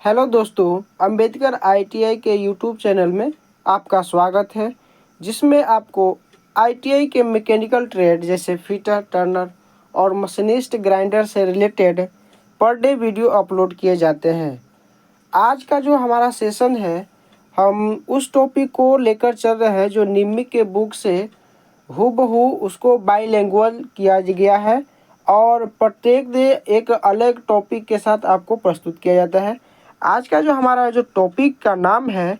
Hello दोस्तों, Ambedkar ITI के YouTube channel में आपका स्वागत है, जिसमें आपको आईटीआई के मैकेनिकल ट्रेड जैसे फिटर, टर्नर और मशीनिस्ट, ग्राइंडर से related per day video upload किए जाते हैं। आज का जो हमारा सेशन है, हम उस टॉपिक को लेकर चल रहे हैं जो निम्मी के बुक से हूबहू उसको बाईलिंगुअल किया गया है और प्रत्येक डे एक अलग टॉपिक के साथ आपको प्रस्तुत किया जाता है। आज का जो हमारा जो टॉपिक का नाम है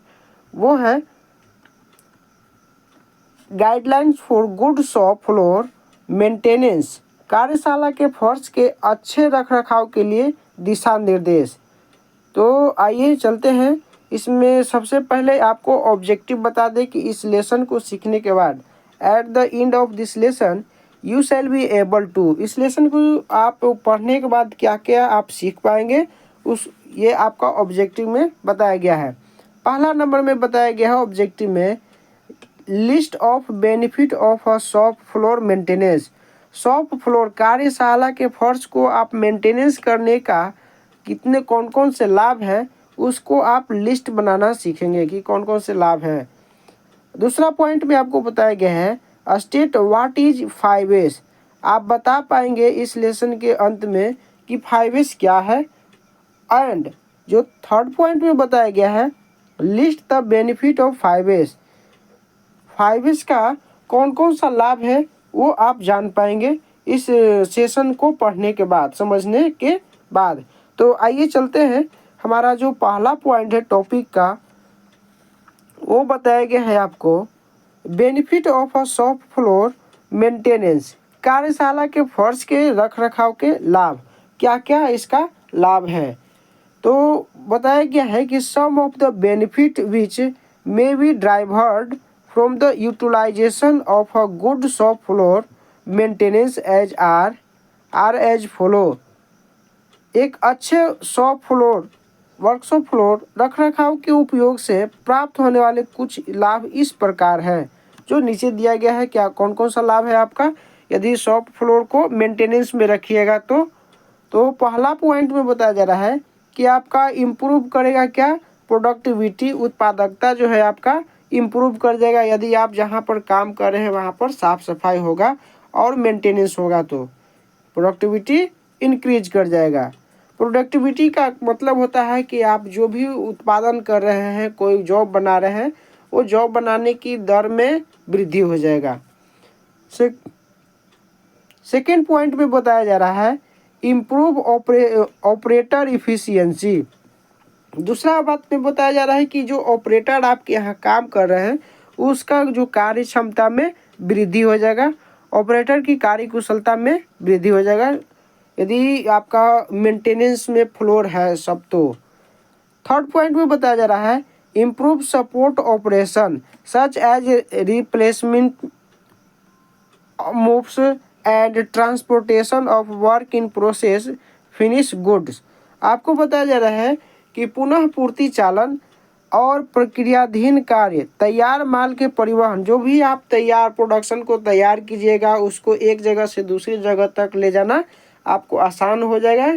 वो है guidelines for good shop floor maintenance, कार्यशाला के फर्श के अच्छे रखरखाव के लिए दिशा निर्देश। तो आइए चलते हैं। इसमें सबसे पहले आपको ऑब्जेक्टिव बता दें कि इस लेसन को सीखने के बाद at the end of this lesson you shall be able to, इस लेसन को आप पढ़ने के बाद क्या क्या आप सीख पाएंगे उस ये आपका ऑब्जेक्टिव में बताया गया है। पहला नंबर में बताया गया है ऑब्जेक्टिव में list of benefit of a shop floor maintenance. Shop floor कार्यशाला के फर्श को आप मेंटेनेंस करने का कितने कौन कौन से लाभ है उसको आप लिस्ट बनाना सीखेंगे कि कौन कौन से लाभ हैं। दूसरा पॉइंट में आपको बताया गया है स्टेट व्हाट इज 5S। आप बता पाएंगे इस लेसन के अंत में कि 5S क्या है। एंड जो थर्ड पॉइंट में बताया गया है list the benefit of 5S। 5S का कौन कौन सा लाभ है वो आप जान पाएंगे इस सेशन को पढ़ने के बाद, समझने के बाद। तो आइए चलते हैं। हमारा जो पहला पॉइंट है टॉपिक का वो बताया गया है आपको benefit of a shop floor maintenance, कार्यशाला के फर्श के रखरखाव के लाभ, क्या क्या इसका लाभ है। तो बताया गया है कि sum of the benefit which may be derived from the utilization of a good shop floor maintenance are as follow. एक अच्छे शॉप फ्लोर वर्कशॉप फ्लोर रखरखाव के उपयोग से प्राप्त होने वाले कुछ लाभ इस प्रकार हैं जो नीचे दिया गया है। क्या कौन कौन सा लाभ है आपका यदि शॉप फ्लोर को मेंटेनेंस में रखिएगा तो पहला पॉइंट में बताया जा रहा है कि आपका इम्प्रूव करेगा क्या प्रोडक्टिविटी, उत्पादकता जो है आपका इम्प्रूव कर देगा। यदि आप जहाँ पर काम कर रहे हैं वहाँ पर साफ सफाई होगा और मेंटेनेंस होगा तो प्रोडक्टिविटी इंक्रीज कर जाएगा। प्रोडक्टिविटी का मतलब होता है कि आप जो भी उत्पादन कर रहे हैं, कोई जॉब बना रहे हैं, वो जॉब बनाने की दर में वृद्धि हो जाएगा। सेकेंड पॉइंट में बताया जा रहा है इम्प्रूव ऑपरेटर इफिशियंसी। दूसरा बात में बताया जा रहा है कि जो ऑपरेटर आपके यहाँ काम कर रहे हैं उसका जो कार्य क्षमता में वृद्धि हो जाएगा, ऑपरेटर की कार्य कुशलता में वृद्धि हो जाएगा यदि आपका मेंटेनेंस में फ्लोर है सब। तो थर्ड पॉइंट में बताया जा रहा है improve support operation such as replacement moves and transportation of work in process finish goods. आपको बताया जा रहा है कि पुनः पूर्ति चालन और प्रक्रियाधीन कार्य, तैयार माल के परिवहन, जो भी आप तैयार प्रोडक्शन को तैयार कीजिएगा उसको एक जगह से दूसरी जगह तक ले जाना आपको आसान हो जाएगा।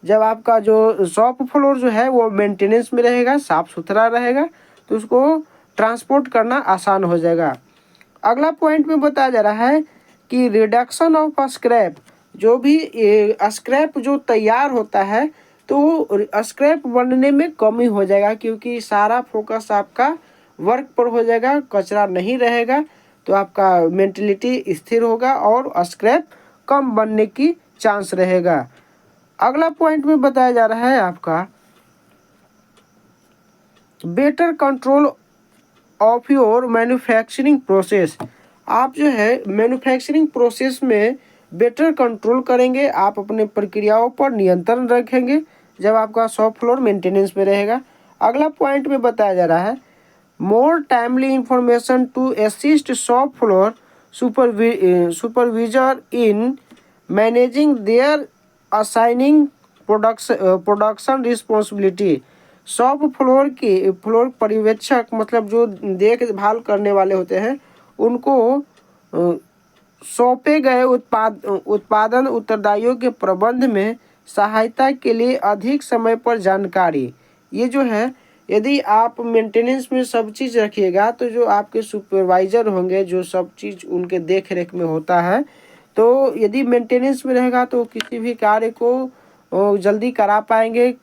जब आपका जो शॉप फ्लोर जो है वो मेंटेनेंस में रहेगा, साफ सुथरा रहेगा, तो उसको ट्रांसपोर्ट करना आसान हो जाएगा। अगला पॉइंट में बताया जा रहा है कि रिडक्शन ऑफ स्क्रैप, जो भी स्क्रैप जो तैयार होता है तो स्क्रैप बनने में कमी हो जाएगा क्योंकि सारा फोकस आपका वर्क पर हो जाएगा, कचरा नहीं रहेगा, तो आपका मेंटलिटी स्थिर होगा और स्क्रैप कम बनने की चांस रहेगा। अगला पॉइंट में बताया जा रहा है आपका better control of your manufacturing process. आप जो है मैन्युफैक्चरिंग प्रोसेस में बेटर कंट्रोल करेंगे, आप अपने प्रक्रियाओं पर नियंत्रण रखेंगे जब आपका शॉप फ्लोर मेंटेनेंस में रहेगा। अगला पॉइंट में बताया जा रहा है more timely information to assist shop floor supervisor in managing their assigning production responsibility. Shop floor पर्यवेक्षक मतलब जो देखभाल करने वाले होते हैं उनको सौंपे गए उत्पादन उत्तरदायियों के प्रबंध में सहायता के लिए अधिक समय पर जानकारी। ये जो है, यदि आप मेंटेनेंस में सब चीज़ रखिएगा तो जो आपके सुपरवाइज़र होंगे, जो सब चीज़ उनके देख रेख में होता है, तो यदि मेंटेनेंस में रहेगा तो किसी भी कार्य को जल्दी करा पाएंगे,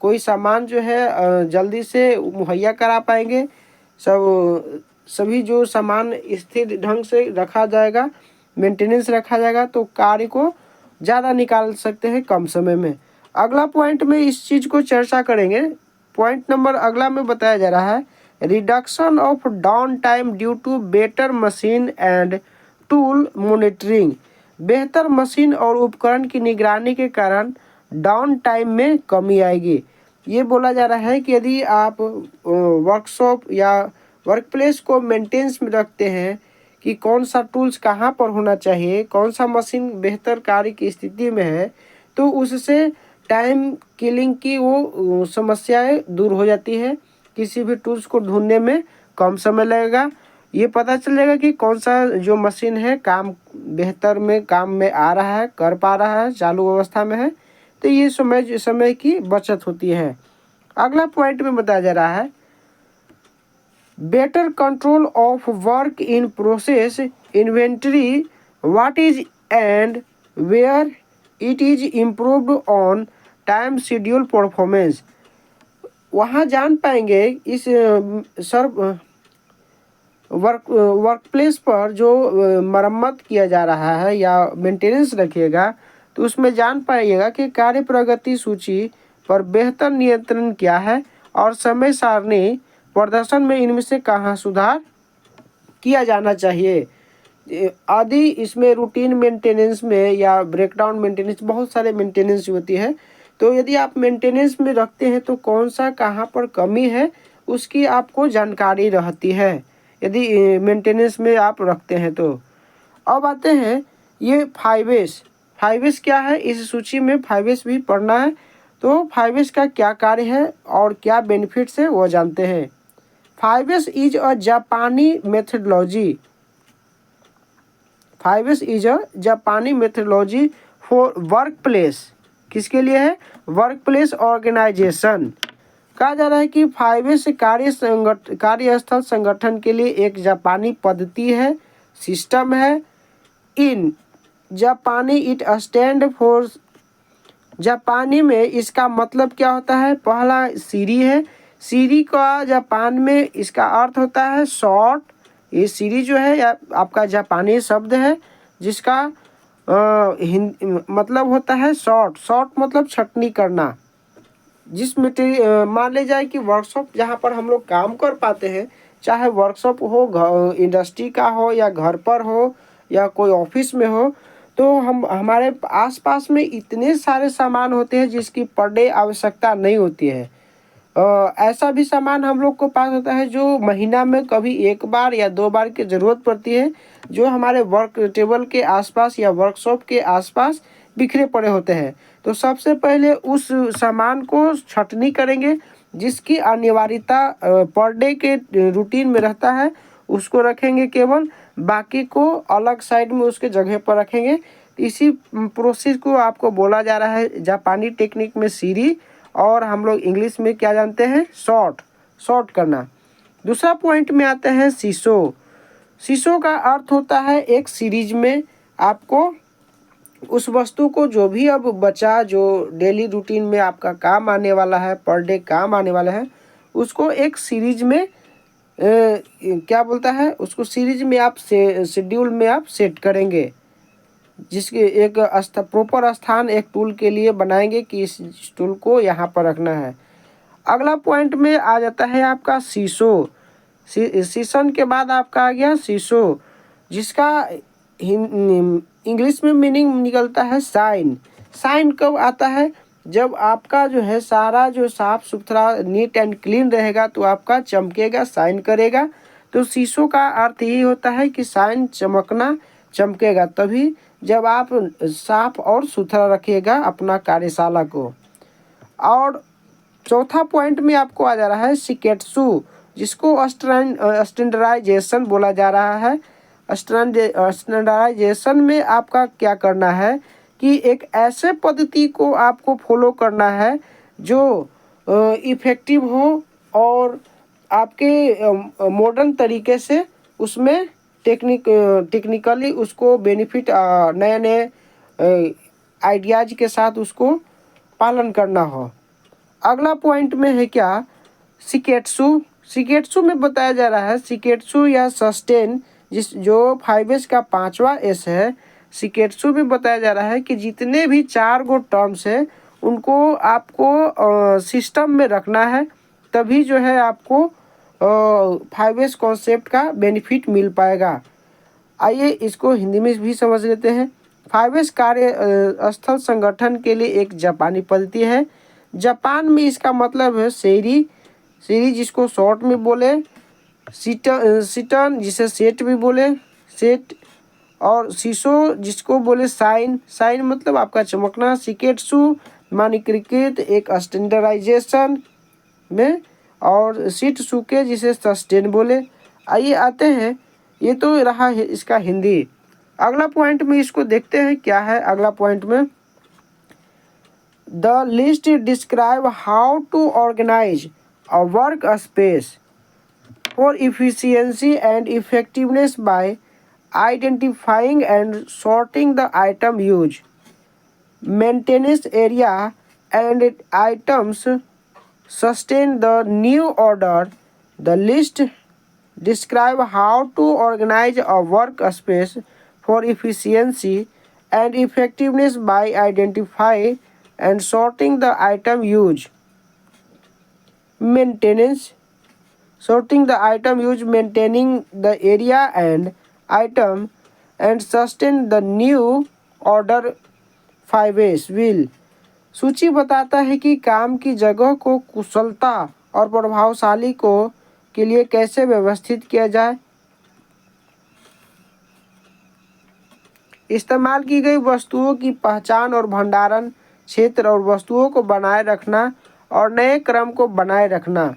कोई सामान जो है जल्दी से मुहैया करा पाएंगे। सभी जो सामान स्थिर ढंग से रखा जाएगा, मेंटेनेंस रखा जाएगा, तो कार्य को ज़्यादा निकाल सकते हैं कम समय में। अगला पॉइंट में इस चीज़ को चर्चा करेंगे। पॉइंट नंबर अगला में बताया जा रहा है, reduction of down time due to better machine and tool monitoring. बेहतर मशीन और उपकरण की निगरानी के कारण डाउन टाइम में कमी आएगी। ये बोला जा रहा है कि यदि आप वर्कशॉप या वर्कप्लेस को मेंटेनेंस में रखते हैं कि कौन सा टूल्स कहाँ पर होना चाहिए, कौन सा मशीन बेहतर कार्य की स्थिति में है, तो उससे टाइम किलिंग की वो समस्याएं दूर हो जाती है। किसी भी टूल्स को ढूंढने में कम समय लगेगा। ये पता चलेगा कि कौन सा जो मशीन है काम बेहतर में काम में आ रहा है, कर पा रहा है, चालू अवस्था में है, तो ये समय की बचत होती है। अगला पॉइंट में बताया जा रहा है, better control of work in process inventory what is and where it is improved on time schedule performance. वहाँ जान पाएंगे इस वर्कप्लेस पर जो मरम्मत किया जा रहा है या मेंटेनेंस रखिएगा, तो उसमें जान पाइएगा कि कार्य प्रगति सूची पर बेहतर नियंत्रण क्या है और समय सारणी प्रदर्शन में इनमें से कहाँ सुधार किया जाना चाहिए आदि। इसमें रूटीन मेंटेनेंस में या ब्रेकडाउन मेंटेनेंस, बहुत सारे मेंटेनेंस होती है, तो यदि आप मेंटेनेंस में रखते हैं तो कौन सा कहाँ पर कमी है उसकी आपको जानकारी रहती है यदि मेंटेनेंस में आप रखते हैं तो। अब आते हैं ये 5S। 5S क्या है, इस सूची में 5S भी पढ़ना है, तो 5S का क्या कार्य है और क्या बेनिफिट्स है वो जानते हैं। 5S इज अ जापानी मेथडोलॉजी। 5S इज अ जापानी मेथडोलॉजी फॉर वर्क प्लेस। किसके लिए है, वर्क प्लेस ऑर्गेनाइजेशन। कहा जा रहा है कि 5S कार्यस्थल संगठन के लिए एक जापानी पद्धति है, सिस्टम है। इन जापानी इट स्टैंड फॉर, जापानी में इसका मतलब क्या होता है, पहला सीरी है, सीरी का जापान में इसका अर्थ होता है शॉर्ट। ये सीरी जो है आपका जापानी शब्द है जिसका मतलब होता है शॉर्ट। शॉर्ट मतलब छटनी करना। जिस मटेरियल मान ले जाए कि वर्कशॉप जहाँ पर हम लोग काम कर पाते हैं, चाहे वर्कशॉप हो इंडस्ट्री का हो या घर पर हो या कोई ऑफिस में हो, तो हमारे आसपास में इतने सारे सामान होते हैं जिसकी पर डे आवश्यकता नहीं होती है। ऐसा भी सामान हम लोग को पास होता है जो महीना में कभी एक बार या दो बार की ज़रूरत पड़ती है, जो हमारे वर्क टेबल के आसपास या वर्कशॉप के आसपास बिखरे पड़े होते हैं। तो सबसे पहले उस सामान को छटनी करेंगे जिसकी अनिवार्यता पर डे के रूटीन में रहता है, उसको रखेंगे केवल, बाकी को अलग साइड में उसके जगह पर रखेंगे। इसी प्रोसेस को आपको बोला जा रहा है जापानी टेक्निक में सीरी, और हम लोग इंग्लिश में क्या जानते हैं, शॉर्ट करना। दूसरा पॉइंट में आते हैं सीसो। सीसो का अर्थ होता है एक सीरीज में आपको उस वस्तु को जो भी अब बचा, जो डेली रूटीन में आपका काम आने वाला है, पर डे काम आने वाला है, उसको एक सीरीज में क्या बोलता है, उसको सीरीज में आप शेड्यूल में आप सेट करेंगे, जिसके एक प्रॉपर स्थान एक टूल के लिए बनाएंगे कि इस टूल को यहाँ पर रखना है। अगला पॉइंट में आ जाता है आपका सीसो। सीसन के बाद आपका आ गया सीसो, जिसका इंग्लिश में मीनिंग निकलता है साइन। साइन कब आता है, जब आपका जो है सारा जो साफ सुथरा नीट एंड क्लीन रहेगा तो आपका चमकेगा, साइन करेगा। तो सीसो का अर्थ यही होता है कि साइन चमकना, चमकेगा तभी जब आप साफ और सुथरा रखिएगा अपना कार्यशाला को। और चौथा पॉइंट में आपको आ जा रहा है शिकेत्सु, जिसको स्टैंडर्डाइजेशन बोला जा रहा है। स्टैंडर्डाइजेशन में आपका क्या करना है कि एक ऐसे पद्धति को आपको फॉलो करना है जो इफ़ेक्टिव हो और आपके मॉडर्न तरीके से उसमें टेक्निकली उसको बेनिफिट नए नए आइडियाज़ के साथ उसको पालन करना हो। अगला पॉइंट में है क्या, शिकेत्सु। शिकेत्सु में बताया जा रहा है, शिकेत्सु या सस्टेन जो 5S का 5वां S है, शिकेत्सु में बताया जा रहा है कि जितने भी 4 गो टर्म्स है उनको आपको सिस्टम में रखना है, तभी जो है आपको 5S कॉन्सेप्ट का बेनिफिट मिल पाएगा। आइए इसको हिंदी में भी समझ लेते हैं। 5S कार्य स्थल संगठन के लिए एक जापानी पद्धति है। जापान में इसका मतलब है सेरी, सेरी जिसको शॉर्ट में बोले, सिटन जिसे सेट भी बोले, सेट, और शीशो जिसको बोले साइन, साइन मतलब आपका चमकना। शिकेत्सु मानकीकृत एक स्टैंडर्डाइजेशन में, और सीट सुके जिसे सस्टेन बोले। आइए आते हैं, ये तो रहा है इसका हिंदी। अगला पॉइंट में इसको देखते हैं क्या है अगला पॉइंट में। The list describe how to organize a work space for efficiency and effectiveness by identifying and sorting the item used, maintenance area and items, sustain the new order. The list describe how to organize a workspace for efficiency and effectiveness by identifying and sorting the item used. Maintenance, sorting the item used, maintaining the area and item, and sustain the new order 5S will। सूची बताता है कि काम की जगह को कुशलता और प्रभावशाली को के लिए कैसे व्यवस्थित किया जाए। इस्तेमाल की गई वस्तुओं की पहचान और भंडारण क्षेत्र और वस्तुओं को बनाए रखना और नए क्रम को बनाए रखना।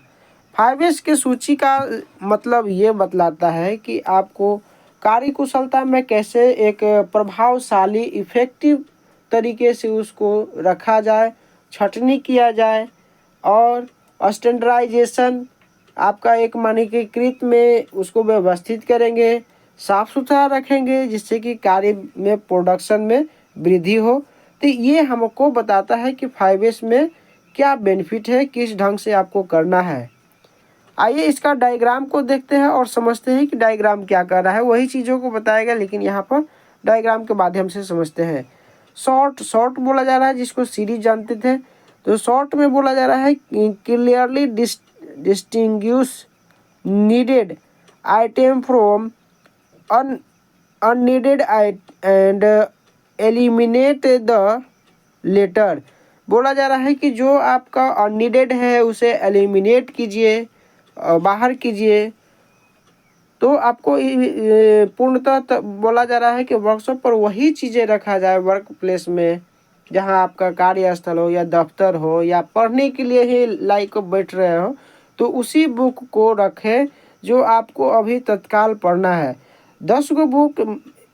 5S की सूची का मतलब ये बतलाता है कि आपको कार्यकुशलता में कैसे एक प्रभावशाली इफ़ेक्टिव तरीके से उसको रखा जाए, छटनी किया जाए, और स्टैंडर्डाइजेशन आपका एक मानकीकृत में उसको व्यवस्थित करेंगे, साफ़ सुथरा रखेंगे जिससे कि कार्य में प्रोडक्शन में वृद्धि हो। तो ये हमको बताता है कि 5S में क्या बेनिफिट है, किस ढंग से आपको करना है। आइए इसका डायग्राम को देखते हैं और समझते हैं कि डायग्राम क्या कर रहा है। वही चीज़ों को बताएगा लेकिन यहाँ पर डायग्राम के माध्यम से समझते हैं। शॉर्ट, शॉर्ट बोला जा रहा है जिसको सीरीज जानते थे, तो शॉर्ट में बोला जा रहा है clearly distinguish needed item from unneeded and eliminate the latter. बोला जा रहा है कि जो आपका अननीडेड है उसे एलिमिनेट कीजिए, बाहर कीजिए। तो आपको पूर्णतः बोला जा रहा है कि वर्कशॉप पर वही चीज़ें रखा जाए वर्क प्लेस में जहां आपका कार्यस्थल हो या दफ्तर हो या पढ़ने के लिए ही लाइक बैठ रहे हो, तो उसी बुक को रखें जो आपको अभी तत्काल पढ़ना है। 10 गो बुक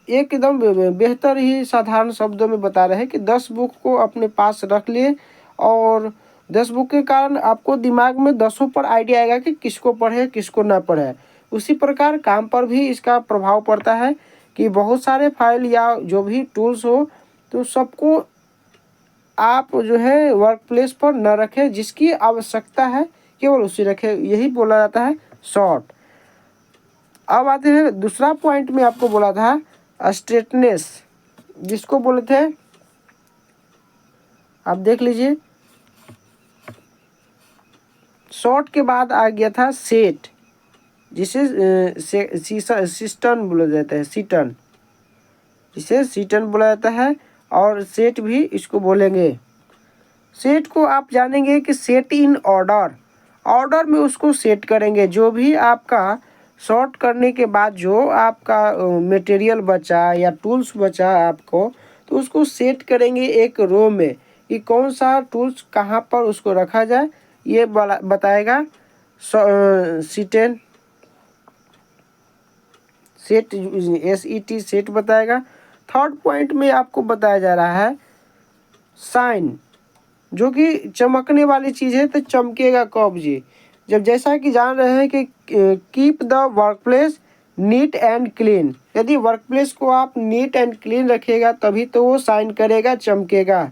एकदम बेहतर ही साधारण शब्दों में बता रहे हैं कि 10 बुक को अपने पास रख लिए, और 10 बुक के कारण आपको दिमाग में 10 पर आइडिया आएगा कि किसको पढ़े किसको ना पढ़े। उसी प्रकार काम पर भी इसका प्रभाव पड़ता है कि बहुत सारे फाइल या जो भी टूल्स हो तो सबको आप जो है वर्क प्लेस पर न रखें, जिसकी आवश्यकता है केवल उसी रखें, यही बोला जाता है शॉर्ट। अब आते हैं दूसरा पॉइंट में आपको बोला था स्ट्रेटनेस, जिसको बोले थे, आप देख लीजिए, शॉर्ट के बाद आ गया था सेट, जिसे सिस्टन बोला जाता है, सीटन, जिसे सीटन बोला जाता है, और सेट भी इसको बोलेंगे। सेट को आप जानेंगे कि सेट इन ऑर्डर, ऑर्डर में उसको सेट करेंगे। जो भी आपका शॉर्ट करने के बाद जो आपका मटेरियल बचा या टूल्स बचा आपको, तो उसको सेट करेंगे एक रो में कि कौन सा टूल्स कहाँ पर उसको रखा जाए, ये बताएगा सेट, SET सेट बताएगा। थर्ड पॉइंट में आपको बताया जा रहा है शाइन, जो कि चमकने वाली चीज़ है, तो चमकेगा कब जी? जब जैसा कि जान रहे हैं कि keep the work place neat and clean, यदि वर्क प्लेस को आप नीट एंड क्लीन रखिएगा तभी तो वो शाइन करेगा, चमकेगा।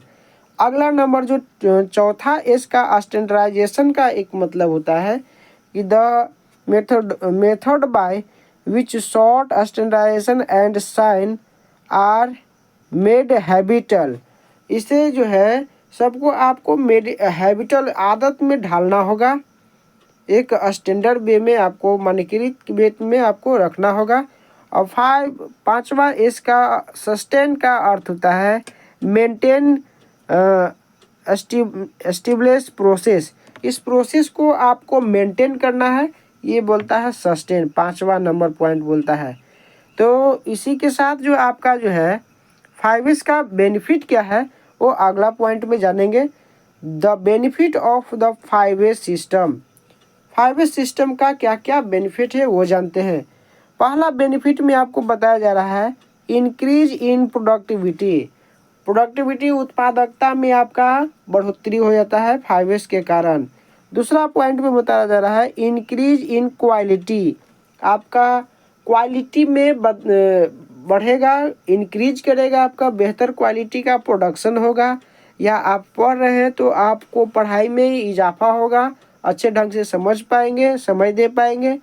अगला नंबर जो चौथा इसका स्टैंडर्डाइजेशन का एक मतलब होता है कि the method by which short standardization and sign are made habitual, इसे जो है सबको आपको हैबिटल आदत में ढालना होगा, एक स्टैंडर्ड वे में आपको मानकीकृत वे में आपको रखना होगा। और पांचवा इसका सस्टेन का अर्थ होता है मेंटेन एस्टेब्लिश प्रोसेस, इस प्रोसेस को आपको मेंटेन करना है, ये बोलता है सस्टेन, पांचवा नंबर पॉइंट बोलता है। तो इसी के साथ जो आपका जो है 5S का बेनिफिट क्या है वो अगला पॉइंट में जानेंगे। The benefit of the 5S system, 5S system का क्या क्या बेनिफिट है वो जानते हैं। पहला बेनिफिट में आपको बताया जा रहा है इंक्रीज इन प्रोडक्टिविटी, प्रोडक्टिविटी उत्पादकता में आपका बढ़ोतरी हो जाता है 5S के कारण। दूसरा पॉइंट में बताया जा रहा है इंक्रीज इन क्वालिटी, आपका क्वालिटी में बढ़ेगा, इंक्रीज करेगा, आपका बेहतर क्वालिटी का प्रोडक्शन होगा, या आप पढ़ रहे हैं तो आपको पढ़ाई में इजाफा होगा, अच्छे ढंग से समझ पाएंगे, समझ दे पाएंगे।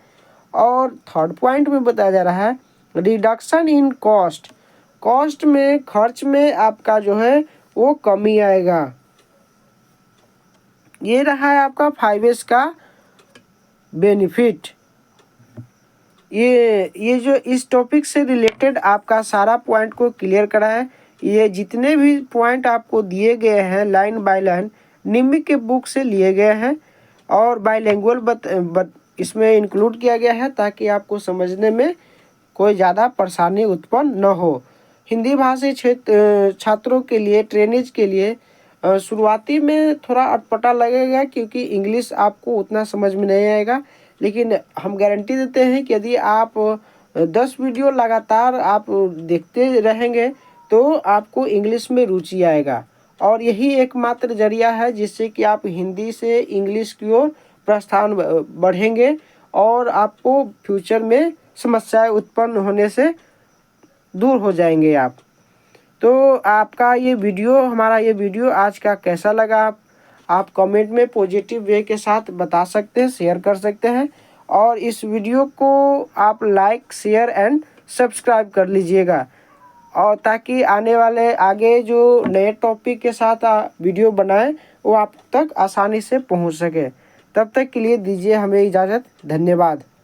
और थर्ड पॉइंट में बताया जा रहा है रिडक्शन इन कॉस्ट, कॉस्ट में खर्च में आपका जो है वो कमी आएगा। ये रहा है आपका 5S का बेनिफिट। ये जो इस टॉपिक से रिलेटेड आपका सारा पॉइंट को क्लियर करा है। ये जितने भी पॉइंट आपको दिए गए हैं लाइन बाय लाइन निम्मी के बुक से लिए गए हैं और बाइलिंगुअल इसमें इंक्लूड किया गया है ताकि आपको समझने में कोई ज़्यादा परेशानी उत्पन्न न हो। हिंदी भाषी छात्रों के लिए, ट्रेनिज के लिए शुरुआती में थोड़ा अटपटा लगेगा क्योंकि इंग्लिश आपको उतना समझ में नहीं आएगा, लेकिन हम गारंटी देते हैं कि यदि आप 10 वीडियो लगातार आप देखते रहेंगे तो आपको इंग्लिश में रुचि आएगा और यही एकमात्र जरिया है जिससे कि आप हिंदी से इंग्लिश की ओर प्रस्थान बढ़ेंगे और आपको फ्यूचर में समस्याएं उत्पन्न होने से दूर हो जाएंगे आप। तो आपका ये वीडियो, हमारा ये वीडियो आज का कैसा लगा आप कमेंट में पॉजिटिव वे के साथ बता सकते हैं, शेयर कर सकते हैं और इस वीडियो को आप लाइक, शेयर एंड सब्सक्राइब कर लीजिएगा और ताकि आने वाले आगे जो नए टॉपिक के साथ वीडियो बनाएं वो आप तक आसानी से पहुंच सके। तब तक के लिए दीजिए हमें इजाज़त। धन्यवाद।